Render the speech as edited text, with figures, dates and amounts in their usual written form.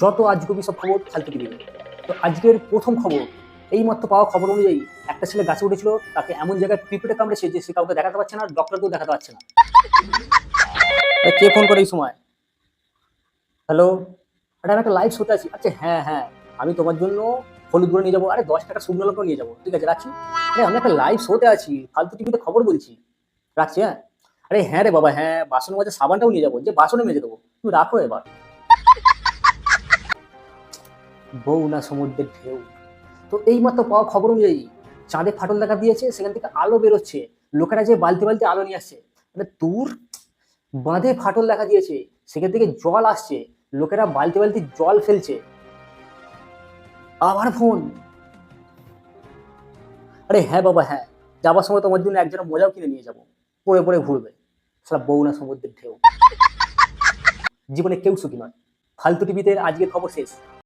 যত আজগুবি সব খবর ফালতু টিভিতে। তো আজকের প্রথম খবর, এইমাত্র পাওয়া খবর অনুযায়ী একটা ছেলে গাছে উঠেছিল, তাকে এমন জায়গায় পিঁপড়ে কামড়েছে যে সে কাউকে দেখাতে পারছে না, ডক্টরকেও দেখাতে পারছে না। কে ফোন করে এই সময়? হ্যালো, আরে আমি একটা লাইভ শোতে আছি। আচ্ছা হ্যাঁ হ্যাঁ, আমি তোমার জন্য হলুদ গুঁড়ো নিয়ে যাবো, আরে 10 টাকা শুকনো লঙ্কাও নিয়ে যাবো, ঠিক আছে রাখছি। আরে আমি একটা লাইভ শোতে আছি, ফালতু টিভিতে খবর বলছি, রাখছি। হ্যাঁ, আরে হ্যাঁ রে বাবা, হ্যাঁ বাসন মাজা সাবানটাও নিয়ে যাবো, যে বাসনে মেজে দেবো, তুমি রাখো এবার। বউ না সমুদ্রের ঢেউ। তো এইমাত্র পাওয়া খবর অনুযায়ী চাঁদে ফাটল দেখা দিয়েছে, সেখান থেকে আলো বেরোচ্ছে, লোকেরা যে বালতি বালতি আলো নিয়ে আসছে। মানে দূর, বাঁধে ফাটল দেখা দিয়েছে, সেখান থেকে জল আসছে, লোকেরা বালতি বালতি জল ফেলছে। আবার ফোন, আরে হ্যাঁ বাবা হ্যাঁ, যাবার সময় তোমার জন্য একজনের মোজাও কিনে নিয়ে যাবো, পরে পরে ঘুরবে। সালা বউ না সমুদ্রের ঢেউ। জীবনে কেউ সুখী নয়। ফালতু টিভিতে আজকের খবর শেষ।